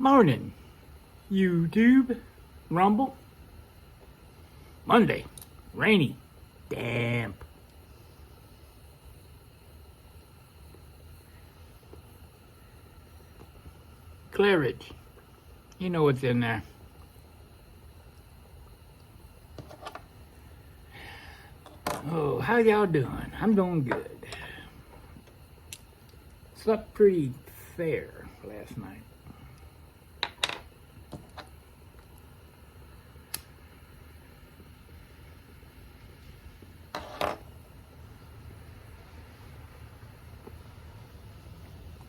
Morning, YouTube, Rumble. Monday, rainy, damp. Claridge, you know what's in there. Oh, how y'all doing? I'm doing good. Slept pretty fair last night.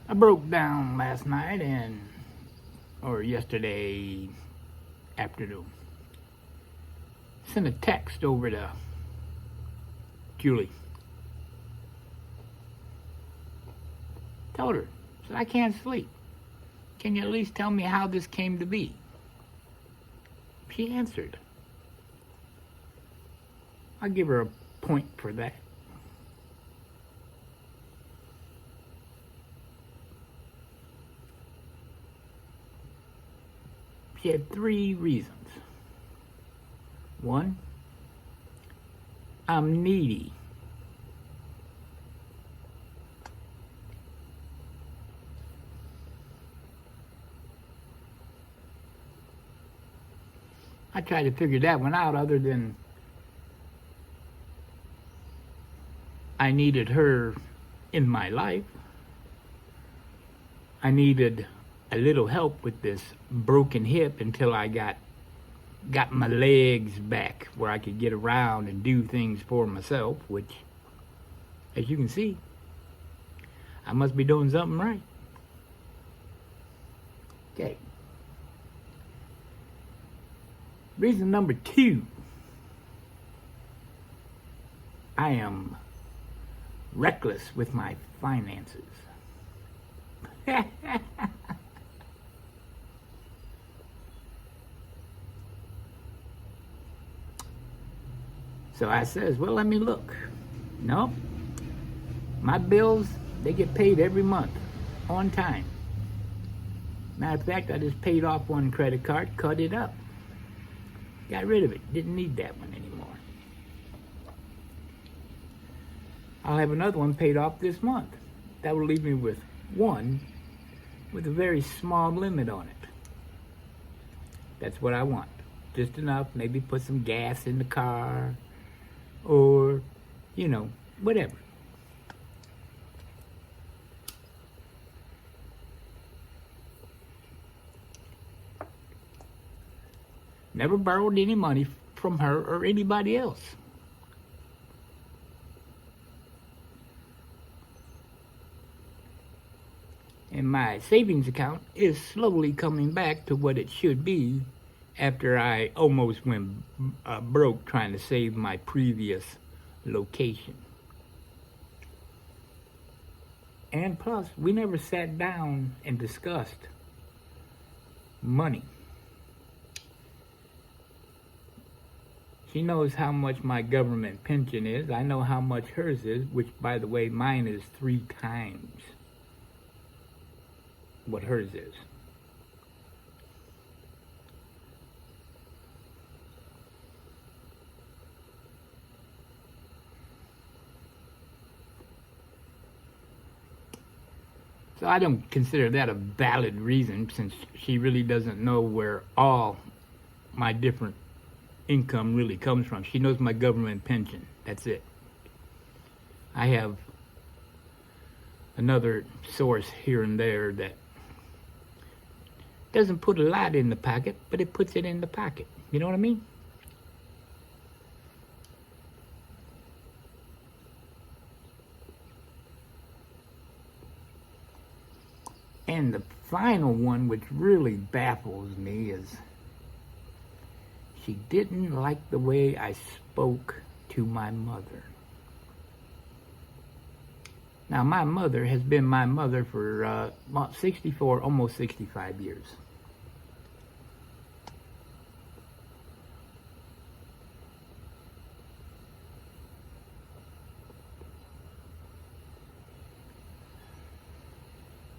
I broke down last night or yesterday afternoon. Sent a text over to Julie. Told her, said, I can't sleep. Can you at least tell me how this came to be? She answered. I'll give her a point for that. She had 3 reasons. 1, I'm needy. I tried to figure that one out other than I needed her in my life. I needed a little help with this broken hip until I got my legs back where I could get around and do things for myself, which, as you can see, I must be doing something right. Okay. Reason number 2, I am reckless with my finances. So I says, well, let me look. Nope. My bills, they get paid every month, on time. Matter of fact, I just paid off one credit card, cut it up. Got rid of it. Didn't need that one anymore. I'll have another one paid off this month. That will leave me with one with a very small limit on it. That's what I want. Just enough, maybe put some gas in the car, or, whatever. Never borrowed any money from her or anybody else. And my savings account is slowly coming back to what it should be after I almost went broke trying to save my previous location. And plus, we never sat down and discussed money. She knows how much my government pension is. I know how much hers is, which, by the way, mine is 3 times what hers is. So I don't consider that a valid reason, since she really doesn't know where all my different income really comes from. She knows my government pension. That's it. I have another source here and there that doesn't put a lot in the pocket, but it puts it in the pocket. You know what I mean? And the final one, which really baffles me, is she didn't like the way I spoke to my mother. Now, my mother has been my mother for about 64, almost 65 years.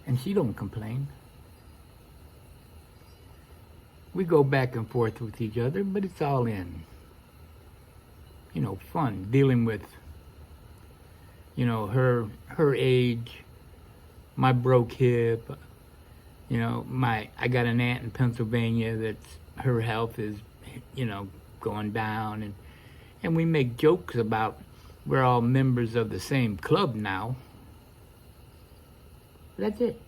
And she don't complain. We go back and forth with each other, but it's all in, fun, dealing with, her age, my broke hip, I got an aunt in Pennsylvania that's, her health is, going down, and we make jokes about we're all members of the same club now. That's it.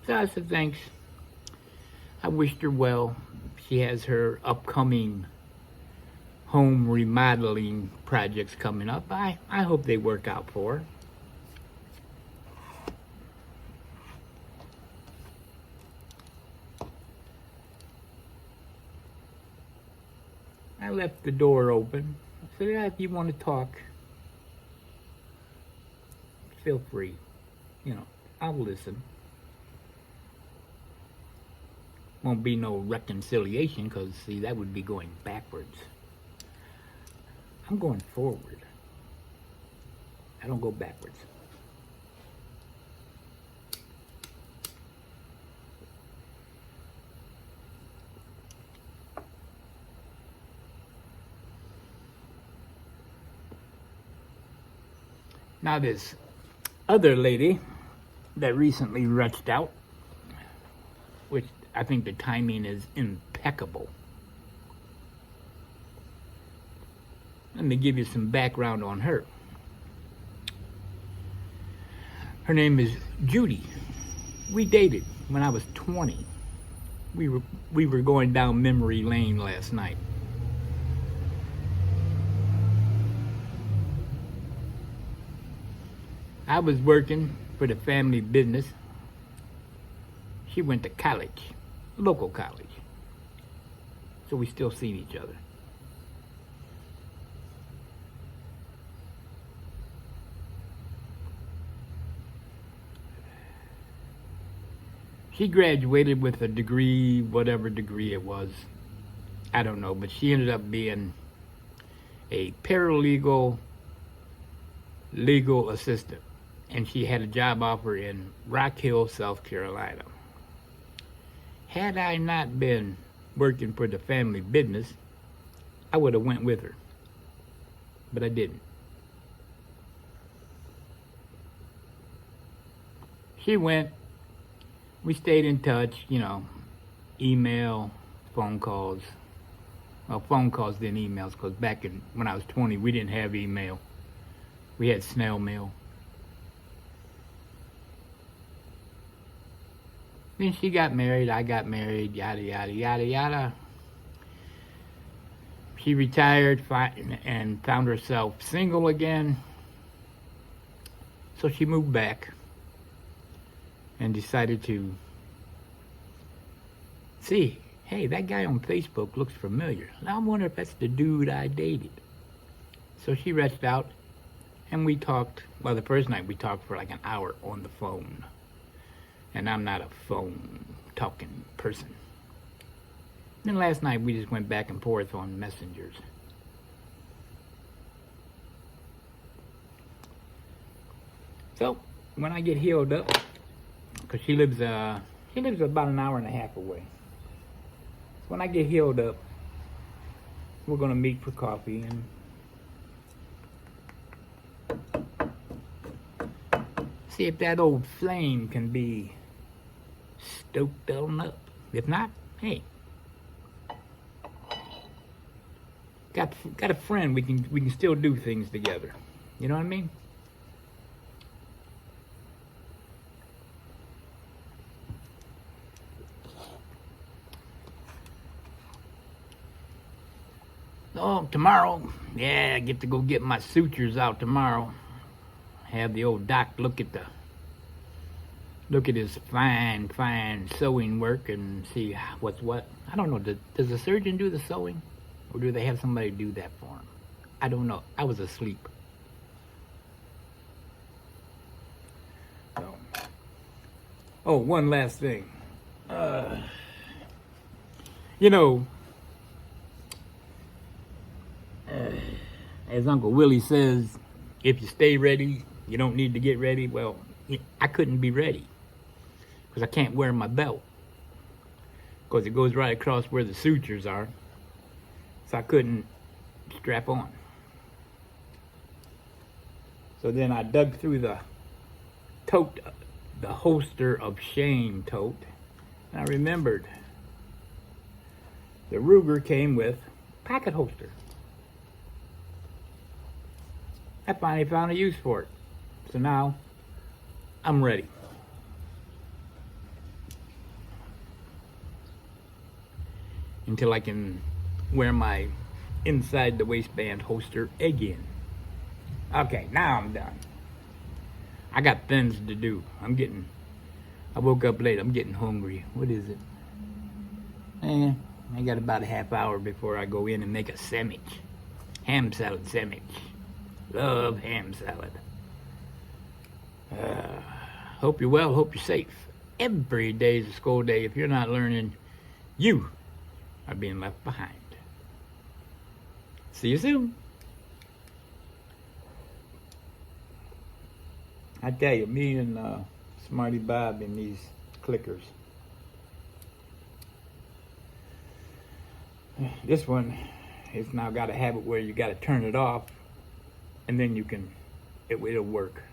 So I said thanks. I wished her well. She has her upcoming home remodeling projects coming up. I hope they work out for her. I left the door open. I said, yeah, if you want to talk, feel free. I'll listen. Won't be no reconciliation, because, see, that would be going backwards. I'm going forward. I don't go backwards. Now this other lady that recently reached out, which I think the timing is impeccable. Let me give you some background on her. Her name is Judy. We dated when I was 20. We were going down memory lane last night. I was working for the family business. She went to college, local college. So we still seen each other. She graduated with a degree, whatever degree it was. I don't know, but she ended up being a paralegal, legal assistant. And she had a job offer in Rock Hill, South Carolina. Had I not been working for the family business, I would have went with her. But I didn't. She went. We stayed in touch, email, phone calls. Well, phone calls, then emails, because back when I was 20, we didn't have email. We had snail mail. Then she got married, I got married, yada, yada, yada, yada. She retired and found herself single again. So she moved back and decided to see, hey, that guy on Facebook looks familiar. Now I wonder if that's the dude I dated. So she reached out and we talked. Well, the first night we talked for like an hour on the phone. And I'm not a phone talking person. Then last night we just went back and forth on messengers. So when I get healed up, because she lives about an hour and a half away. When I get healed up, we're gonna meet for coffee and see if that old flame can be stoked on up. If not, hey, got a friend. We can still do things together. You know what I mean? Oh, tomorrow, yeah, I get to go get my sutures out tomorrow. Have the old doc look at his fine sewing work and see what's what. I don't know. Does the surgeon do the sewing, or do they have somebody do that for him? I don't know. I was asleep. So. Oh, one last thing. As Uncle Willie says, if you stay ready, you don't need to get ready. Well, I couldn't be ready. because I can't wear my belt, because it goes right across where the sutures are, so I couldn't strap on. So then I dug through the tote, the holster of shame tote, and I remembered the Ruger came with pocket holster. I finally found a use for it. So now I'm ready. Until I can wear my inside the waistband holster again. Okay, now I'm done. I got things to do. I woke up late. I'm getting hungry. What is it? I got about a half hour before I go in and make a sandwich. Ham salad sandwich. Love ham salad. Hope you're well. Hope you're safe. Every day is a school day. If you're not learning, you are being left behind. See you soon. I tell you, me and Smarty Bob in these clickers. This one has now got a habit where you got to turn it off, and then it'll work.